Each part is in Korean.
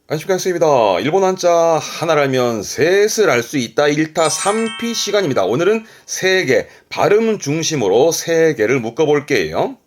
안식장 쌤입니다. 일본 한자 하나를 알면 셋을 알 수 있다. 1타 3피 시간입니다. 오늘은 세 개, 발음 중심으로 세 개를 묶어볼게요.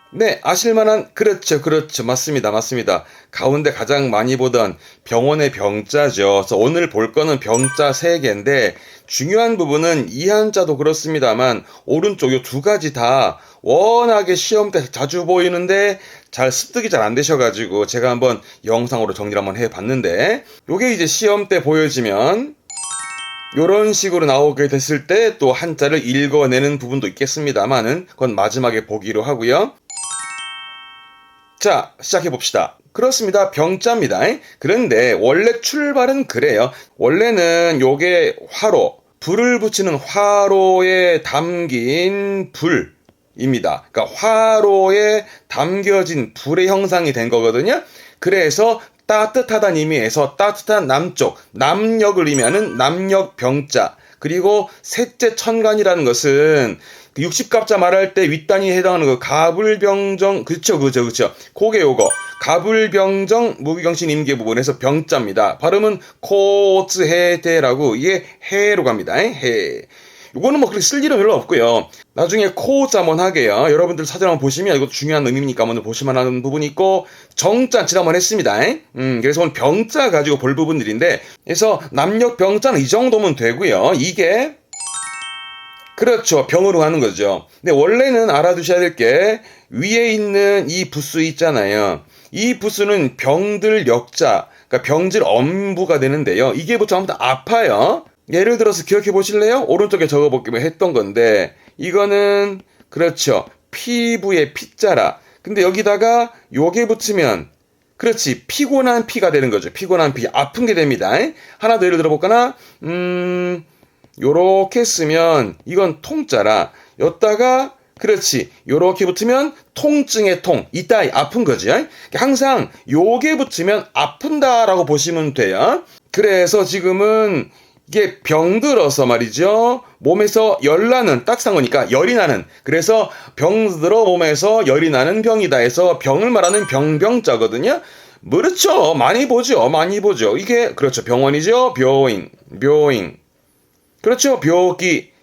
네, 아실만한, 그렇죠. 맞습니다. 가운데 가장 많이 보던 병원의 병자죠. 그래서 오늘 볼 거는 병자 세 개인데, 중요한 부분은 이 한자도 그렇습니다만, 오른쪽 요 두 가지 다 워낙에 시험 때 자주 보이는데, 잘 습득이 잘 안 되셔가지고, 제가 한번 영상으로 정리를 한번 해봤는데, 요게 이제 시험 때 보여지면, 요런 식으로 나오게 됐을 때 또 한자를 읽어내는 부분도 있겠습니다만은, 그건 마지막에 보기로 하고요. 자, 시작해봅시다. 그렇습니다. 병자입니다. 그런데 원래 출발은 그래요. 원래는 요게 화로, 불을 붙이는 화로에 담긴 불입니다. 그러니까 화로에 담겨진 불의 형상이 된 거거든요. 그래서 따뜻하다는 의미에서 따뜻한 남쪽, 남녘을 의미하는 남녘병자. 그리고 셋째 천간이라는 것은 60갑자 말할 때 윗단이 해당하는 거 가불병정 그쵸. 그게 요거 가불병정 무기경신 임계 부분에서 병자입니다. 발음은 코츠해대라고 이게 해로 갑니다. 해. 요거는 뭐 그렇게 쓸 일은 별로 없고요. 나중에 코자 한번 하게요. 여러분들 사진 한번 보시면 이것도 중요한 의미니까 한번 보시면 하는 부분이 있고 정자 지난번 했습니다. 그래서 오늘 병자 가지고 볼 부분들인데 그래서 남녘 병자는 이 정도면 되고요. 이게 그렇죠. 병으로 하는 거죠. 근데 원래는 알아두셔야 될 게 위에 있는 이 부수 있잖아요. 이 부수는 병들 역자, 그러니까 병질 엄부가 되는데요. 이게 붙으면 아파요. 예를 들어서 기억해 보실래요? 오른쪽에 적어볼게요. 했던 건데 이거는 그렇죠. 피부의 피자라. 근데 여기다가 요게 붙으면 그렇지. 피곤한 피가 되는 거죠. 피곤한 피. 아픈 게 됩니다. 하나 더 예를 들어볼까나? 요렇게 쓰면 이건 통자라. 였다가 그렇지. 요렇게 붙으면 통증의 통. 이따 아픈 거지. 항상 요게 붙으면 아픈다라고 보시면 돼요. 그래서 지금은 이게 병들어서 말이죠. 몸에서 열나는 따뜻한 거니까 열이 나는. 그래서 병들어 몸에서 열이 나는 병이다 해서 병을 말하는 병자거든요. 그렇죠. 많이 보죠. 이게 그렇죠. 병원이죠. 묘인. 그렇죠. 묘기.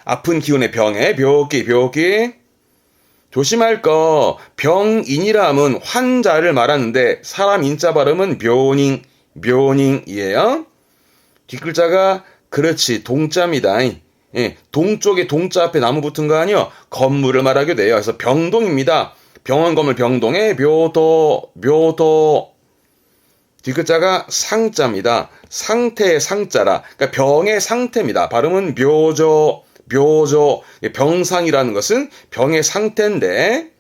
아픈 기운의 병에 묘기. 조심할 거 병인이라 하면 환자를 말하는데 사람 인자 발음은 묘닝이에요. 뒷글자가 그렇지 동자입니다. 예, 동쪽에 동자 앞에 나무 붙은 거 아니요. 건물을 말하게 돼요. 그래서 병동입니다. 병원 건물 병동에 묘도 뒷글자가 상자입니다. 상태의 상자라. 그러니까 병의 상태입니다. 발음은 묘조. 병상이라는 것은 병의 상태인데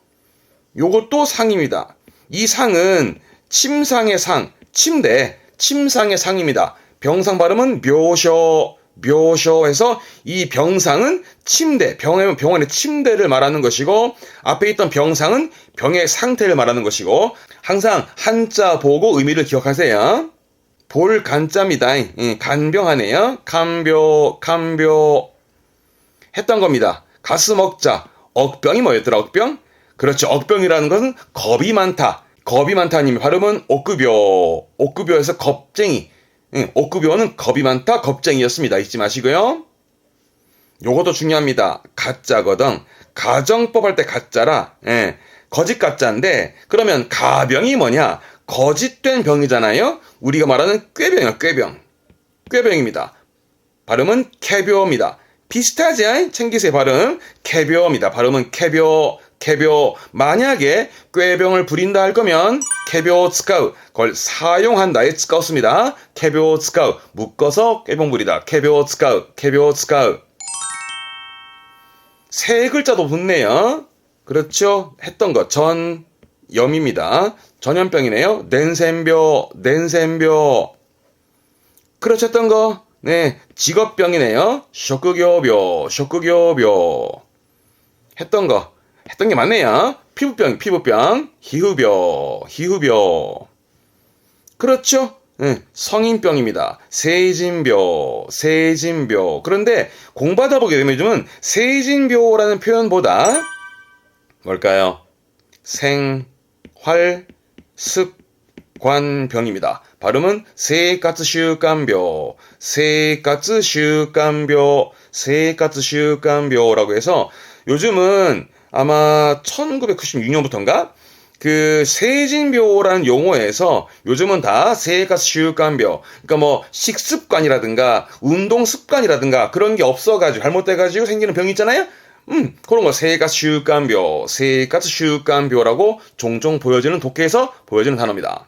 요것도 상입니다. 이 상은 침상의 상, 침상의 상입니다. 병상 발음은 묘쇼해서 이 병상은 침대, 병원의 침대를 말하는 것이고 앞에 있던 병상은 병의 상태를 말하는 것이고 항상 한자 보고 의미를 기억하세요. 볼 간자입니다. 간병하네요. 간묘 했던 겁니다. 가슴 억자. 억병이 뭐였더라? 억병? 그렇죠. 억병이라는 것은 겁이 많다님 발음은 옥급요에서 겁쟁이. 옥급요는 겁이 많다, 겁쟁이였습니다. 잊지 마시고요. 요것도 중요합니다. 가짜거든. 가정법 할 때 가짜라. 거짓 가짜인데 그러면 가병이 뭐냐? 거짓된 병이잖아요. 우리가 말하는 꾀병입니다. 발음은 캐벼입니다. 비슷하지? 챙기세요 발음. 캐벼입니다. 발음은 캐벼. 만약에 꾀병을 부린다 할 거면 캐벼 츠카우 그걸 사용한다에 츠카우 씁니다. 캐벼 츠카우 묶어서 꾀병 부리다. 캐벼 츠카우 세 글자도 붙네요. 그렇죠? 했던 거 전염입니다. 전염병이네요. 낸센벼. 그렇죠. 했던 거. 네, 직업병이네요. 쇼크교묘. 했던 게 맞네요. 피부병. 희후벼. 그렇죠. 네, 성인병입니다. 세진벼. 그런데 공부하다 보게 되면 요즘은 세진벼라는 표현보다 뭘까요? 생활, 습관, 관병입니다. 발음은 세이카츠習慣病, 세이카츠習慣病, 세이카츠習慣病라고 해서 요즘은 아마 1996년부터인가? 그 세진病라는 용어에서 요즘은 다 세이카츠習慣病, 그러니까 뭐 식습관이라든가 운동습관이라든가 그런 게 없어가지고 잘못돼가지고 생기는 병이 있잖아요? 그런 거 세이카츠習慣病, 세이카츠習慣病라고 종종 보여지는 독해에서 보여지는 단어입니다.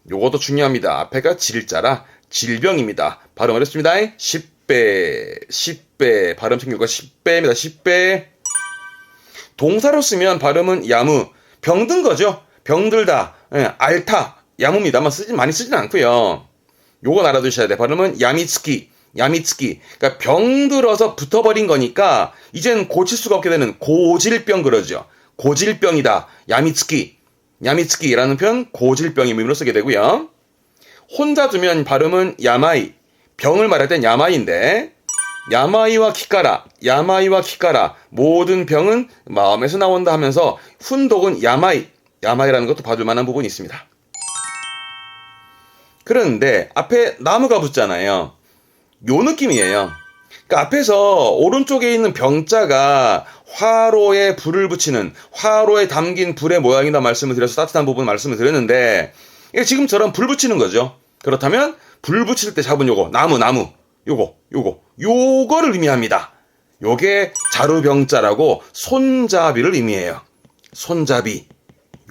요것도 중요합니다. 앞에가 질자라 질병입니다. 발음 어렵습니다. 10배, 10배. 발음 챙길 거 10배입니다. 10배. 동사로 쓰면 발음은 야무. 병든 거죠. 병들다. 앓다. 야무입니다. 많이 쓰진 않고요. 요건 알아두셔야 돼. 발음은 야미츠키. 야미츠키. 그러니까 병들어서 붙어버린 거니까 이젠 고칠 수가 없게 되는 고질병 그러죠. 고질병이다. 야미츠키. 야미츠키라는 표현 고질병의 의미로 쓰게 되고요. 혼자 두면 발음은 야마이. 병을 말할 땐 야마이인데 야마이와 키카라, 야마이와 키카라 모든 병은 마음에서 나온다 하면서 훈독은 야마이, 야마이라는 것도 봐줄 만한 부분이 있습니다. 그런데 앞에 나무가 붙잖아요. 요 느낌이에요. 그러니까 앞에서 오른쪽에 있는 병자가 화로에 불을 붙이는 화로에 담긴 불의 모양이다 말씀을 드려서 따뜻한 부분 말씀을 드렸는데 이게 지금처럼 불 붙이는 거죠. 그렇다면 불 붙일 때 잡은 요거 나무 요거를 의미합니다. 요게 자루병자라고 손잡이를 의미해요. 손잡이.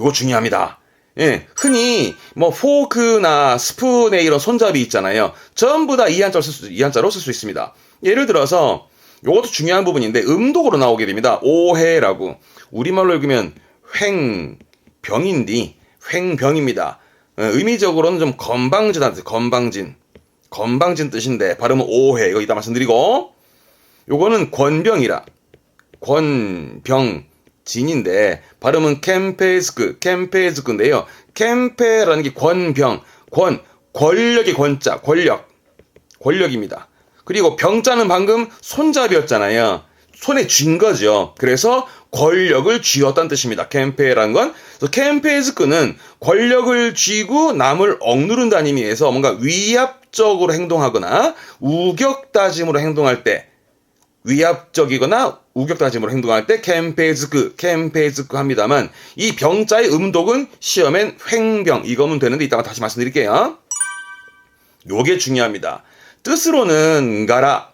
요거 중요합니다. 예, 흔히 뭐 포크나 스푼에 이런 손잡이 있잖아요. 전부 다 이 한자로 쓸 수 있습니다. 예를 들어서 요것도 중요한 부분인데 음독으로 나오게 됩니다. 오해라고. 우리말로 읽으면 횡병인디 횡병입니다. 의미적으로는 좀 건방진 뜻인데 발음은 오해. 이거 이따 말씀드리고 요거는 권병이라 권병진인데 발음은 캠페즈크인데요. 캠페라는 게 권병 권력의 권자 권력입니다. 그리고 병자는 방금 손잡이였잖아요. 손에 쥔 거죠. 그래서 권력을 쥐었다는 뜻입니다. 캠페라는 건. 그래서 캠페즈크는 권력을 쥐고 남을 억누른다는 의미에서 뭔가 위압적으로 행동하거나 우격다짐으로 행동할 때 위압적이거나 우격다짐으로 행동할 때 캠페즈크 합니다만 이 병자의 음독은 시험엔 횡병 이거면 되는데 이따가 다시 말씀드릴게요. 요게 중요합니다. 뜻으로는 가라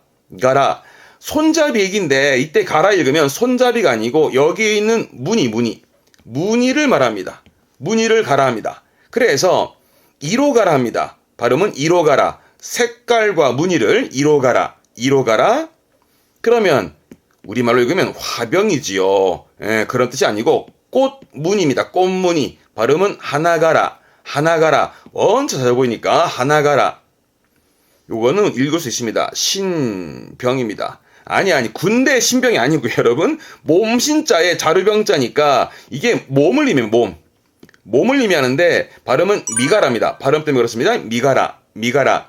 손잡이 얘기인데 이때 가라 읽으면 손잡이가 아니고 여기에 있는 무늬를 말합니다. 무늬를 가라 합니다. 그래서 이로 가라 합니다. 발음은 이로 가라. 색깔과 무늬를 이로 가라. 그러면 우리말로 읽으면 화병이지요. 그런 뜻이 아니고 꽃무늬입니다. 꽃무늬. 발음은 하나가라. 원체 잘 보이니까 하나가라. 요거는 읽을 수 있습니다. 신병입니다. 아니 군대 신병이 아니고요, 여러분. 몸신자에 자루병자니까 이게 몸을 의미해요. 몸을 의미하는데 발음은 미가라입니다. 발음 때문에 그렇습니다. 미가라. 그러니까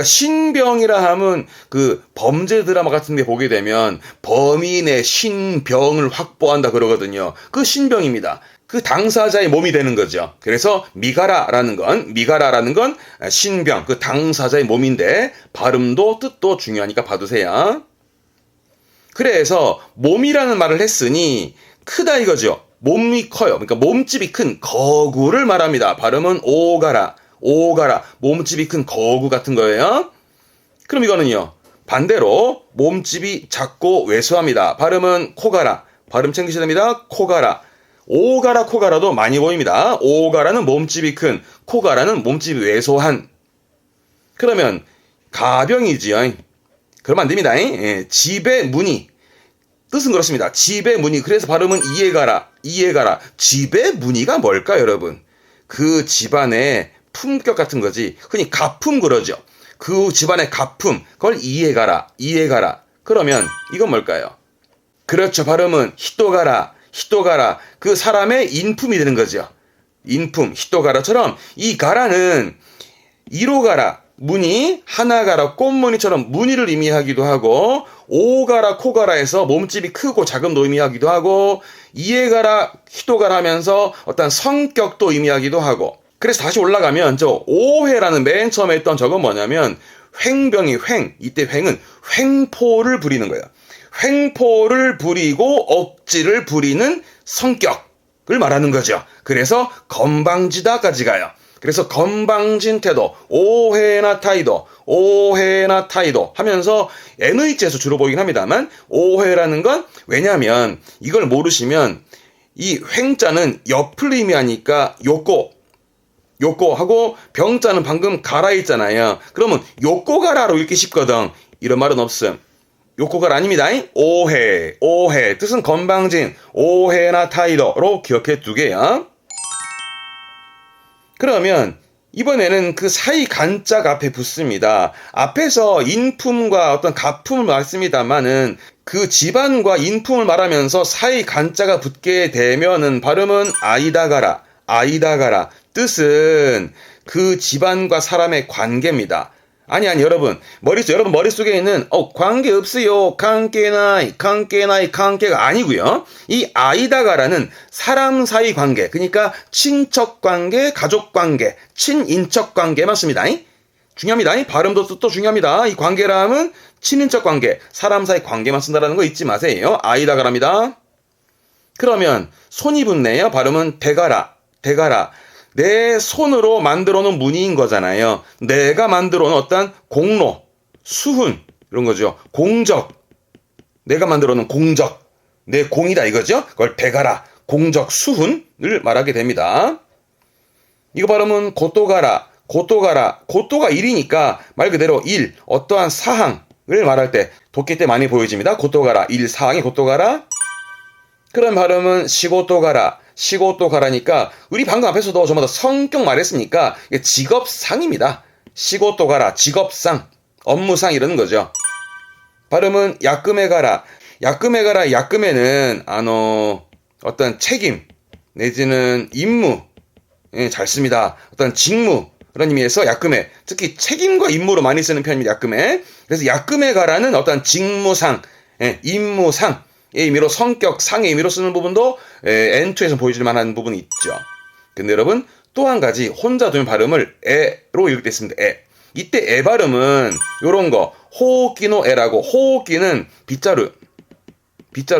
신병이라 하면 그 범죄 드라마 같은 데 보게 되면 범인의 신병을 확보한다 그러거든요. 그 신병입니다. 그 당사자의 몸이 되는 거죠. 그래서 미가라라는 건 신병, 그 당사자의 몸인데 발음도 뜻도 중요하니까 봐두세요. 그래서 몸이라는 말을 했으니 크다 이거죠. 몸이 커요. 그러니까 몸집이 큰 거구를 말합니다. 발음은 오가라. 몸집이 큰 거구 같은 거예요. 그럼 이거는요. 반대로 몸집이 작고 왜소합니다. 발음은 코가라. 발음 챙기셔야 됩니다. 코가라. 오가라 코가라도 많이 보입니다. 오가라는 몸집이 큰, 코가라는 몸집이 왜소한. 그러면 가병이지요. 그러면 안 됩니다. 집의 무늬. 뜻은 그렇습니다. 집의 무늬. 그래서 발음은 이해가라. 집의 무늬가 뭘까요, 여러분? 그 집안의 품격 같은 거지. 흔히 가품 그러죠. 그 집안의 가품. 그걸 이해가라. 그러면 이건 뭘까요? 그렇죠. 발음은 히토가라. 그 사람의 인품이 되는 거죠. 인품, 히토가라처럼 이 가라는 이로가라, 무늬, 하나가라, 꽃무늬처럼 무늬를 의미하기도 하고 오가라, 코가라에서 몸집이 크고 작음도 의미하기도 하고 이에가라, 히토가라 하면서 어떤 성격도 의미하기도 하고 그래서 다시 올라가면 저 오해라는 맨 처음에 했던 저건 뭐냐면 횡병이 이때 횡은 횡포를 부리는 거예요. 횡포를 부리고 억지를 부리는 성격을 말하는 거죠. 그래서 건방지다까지 가요. 그래서 건방진 태도, 오해나 타이도 하면서 NH에서 주로 보이긴 합니다만 오해라는 건 왜냐하면 이걸 모르시면 이 횡자는 옆을 의미하니까 요꼬 하고 병자는 방금 가라 있잖아요. 그러면 요꼬 가라로 읽기 쉽거든. 이런 말은 없음. 요꼬 가라 아닙니다. 오해 뜻은 건방진 오해나 타이도로 기억해 두게요. 그러면 이번에는 그 사이 간자가 앞에 붙습니다. 앞에서 인품과 어떤 가품을 말했습니다만은 그 집안과 인품을 말하면서 사이 간자가 붙게 되면은 발음은 아이다가라. 뜻은 그 집안과 사람의 관계입니다. 아니 여러분 머릿속에 있는 관계 없어요. 관계가 아니고요. 이 아이다가라는 사람 사이 관계, 그러니까 친척 관계, 가족 관계, 친인척 관계 맞습니다. 중요합니다. 발음도 뜻도 중요합니다. 이 관계라면 친인척 관계, 사람 사이 관계만 쓴다라는 거 잊지 마세요. 아이다가랍니다. 그러면 손이 붙네요. 발음은 대가라. 내 손으로 만들어 놓은 무늬인 거잖아요. 내가 만들어 놓은 어떤 공로, 수훈 이런 거죠. 공적. 내가 만들어 놓은 공적. 내 공이다 이거죠. 그걸 대가라, 공적, 수훈을 말하게 됩니다. 이거 발음은 고토가라. 고토가 일이니까 말 그대로 일, 어떠한 사항을 말할 때 도끼 때 많이 보여집니다. 고토가라, 일 사항이 고토가라. 그런 발음은 시고토가라니까 우리 방금 앞에서도 전부 다 성격 말했으니까 이게 직업상입니다. 시고토가라, 직업상, 업무상 이러는 거죠. 발음은 야끄메가라. 야끄메는 어떤 책임 내지는 임무, 잘 씁니다. 어떤 직무 그런 의미에서 야끄메, 특히 책임과 임무로 많이 쓰는 편입니다. 야끄메. 그래서 야끄메가라는 어떤 직무상, 임무상 의 의미로 성격, 상의 의미로 쓰는 부분도 N2에서 보여줄 만한 부분이 있죠. 근데 여러분 또 한 가지 혼자 두면 발음을 에로 읽을 때 있습니다. 이때 에 발음은 요런 거 호흡기노 에라고, 호흡기는 빗자루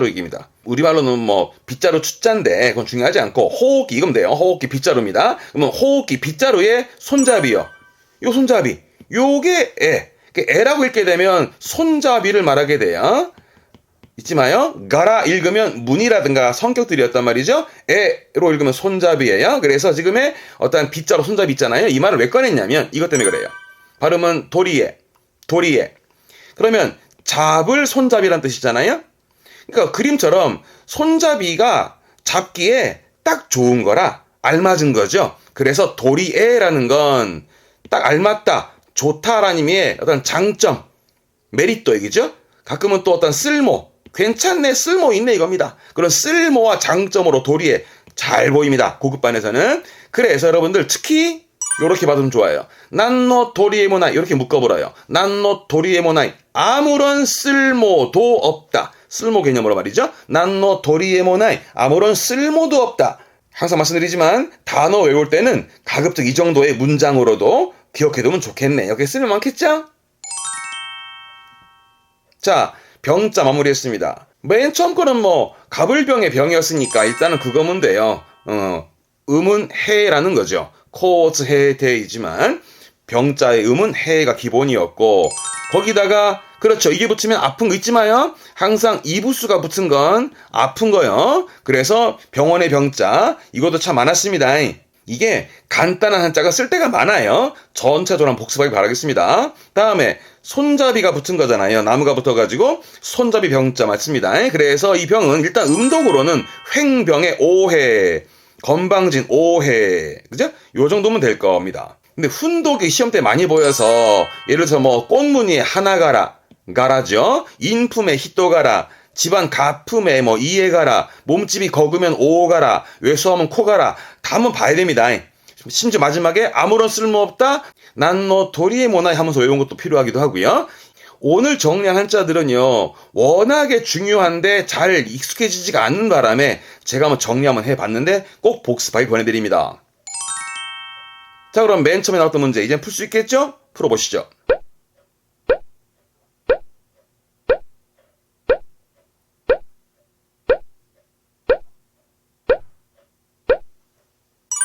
이깁니다. 우리말로는 뭐 빗자루 추자인데 그건 중요하지 않고 호흡기 이거면 돼요. 호흡기 빗자루입니다. 그러면 호흡기 빗자루의 손잡이요. 요 손잡이 요게 에라고 읽게 되면 손잡이를 말하게 돼요. 잊지 마요. 가라 읽으면 문이라든가 성격들이었단 말이죠. 에로 읽으면 손잡이예요. 그래서 지금의 어떤 빗자루 손잡이 있잖아요. 이 말을 왜 꺼냈냐면 이것 때문에 그래요. 발음은 도리에. 그러면 잡을 손잡이란 뜻이잖아요. 그러니까 그림처럼 손잡이가 잡기에 딱 좋은 거라 알맞은 거죠. 그래서 도리에라는 건 딱 알맞다, 좋다라는 의미의 어떤 장점, 메리트 얘기죠. 가끔은 또 어떤 쓸모, 괜찮네, 쓸모 있네 이겁니다. 그런 쓸모와 장점으로 도리에 잘 보입니다. 고급반에서는. 그래서 여러분들 특히 이렇게 받으면 좋아요. 난노 도리에모나이 이렇게 묶어버려요. 난노 도리에모나이 아무런 쓸모도 없다. 쓸모 개념으로 말이죠. 난노 도리에모나이 아무런 쓸모도 없다. 항상 말씀드리지만 단어 외울 때는 가급적 이 정도의 문장으로도 기억해두면 좋겠네. 여기 쓰면 많겠죠? 자, 병자 마무리했습니다. 맨 처음 거는 뭐 가불병의 병이었으니까 일단은 그거면 돼요. 음은 해라는 거죠. 코즈 해대이지만 병자의 음은 해가 기본이었고 거기다가 그렇죠. 이게 붙으면 아픈 거 잊지 마요. 항상 이부수가 붙은 건 아픈 거요. 그래서 병원의 병자 이것도 참 많았습니다. 이게 간단한 한자가 쓸 때가 많아요. 전체적으로 한번 복습하기 바라겠습니다. 다음에 손잡이가 붙은 거잖아요. 나무가 붙어가지고 손잡이 병자 맞습니다. 그래서 이 병은 일단 음독으로는 횡병의 오해, 건방진 오해, 그죠? 요 정도면 될 겁니다. 근데 훈독이 시험 때 많이 보여서 예를 들어서 뭐 꽃무늬에 하나가라, 가라죠. 인품에 히토가라, 집안 가품에 뭐 이해가라, 몸집이 거그면 오가라, 외수하면 코가라 다 한번 봐야 됩니다. 심지어 마지막에 아무런 쓸모없다, 난노 도리에모나이 하면서 외운 것도 필요하기도 하고요. 오늘 정리한 한자들은요 워낙에 중요한데 잘 익숙해지지가 않는 바람에 제가 한번 정리 한번 해봤는데 꼭 복습하기 권해드립니다. 자, 그럼 맨 처음에 나왔던 문제 이제 풀 수 있겠죠? 풀어보시죠.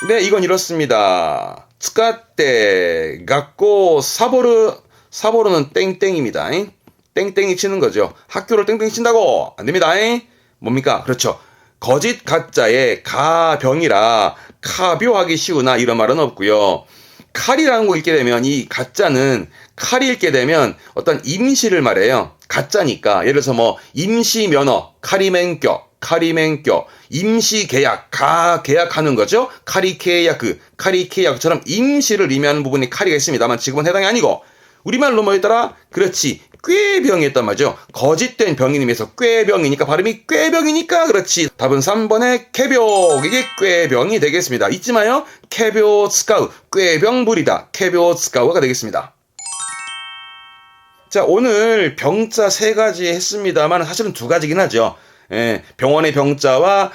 네, 이건 이렇습니다. 스카테 갖고 사보르는 땡땡입니다. 땡땡이 치는 거죠. 학교를 땡땡이 친다고 안 됩니다. 뭡니까? 그렇죠. 거짓 가짜에 가병이라 카묘하기 쉬우나 이런 말은 없고요. 칼이라는 거 읽게 되면 이 가짜는 칼이 읽게 되면 어떤 임시를 말해요. 가짜니까 예를 들어서 뭐 임시 면허 카리멘껴 임시 계약 계약하는 거죠. 카리케야크처럼 임시를 의미하는 부분이 카리가 있습니다만 지금은 해당이 아니고 우리말로 뭐였더라? 그렇지. 꾀병이었단 말이죠. 거짓된 병인 의미에서 꾀병이니까 발음이 꾀병이니까 그렇지. 답은 3번의 캐병. 이게 꾀병이 되겠습니다. 잊지 마요. 캐병스카우. 꾀병불이다. 캐병스카우가 되겠습니다. 자, 오늘 병자 3가지 했습니다만 사실은 2가지긴 하죠. 병원의 병자와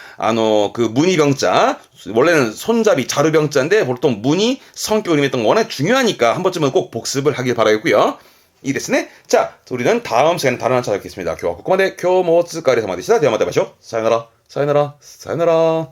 그 문의 병자. 원래는 손잡이 자루병자인데 보통 문의 성격을 의미했던 거 워낙 중요하니까 한 번쯤은 꼭 복습을 하길 바라겠고요. 이ですね. 자, 우리는 다음 시간에 다른 하나 찾아뵙겠습니다. 今日はここまで。今日もお疲れ様でした。ではまた会いましょう。さよなら。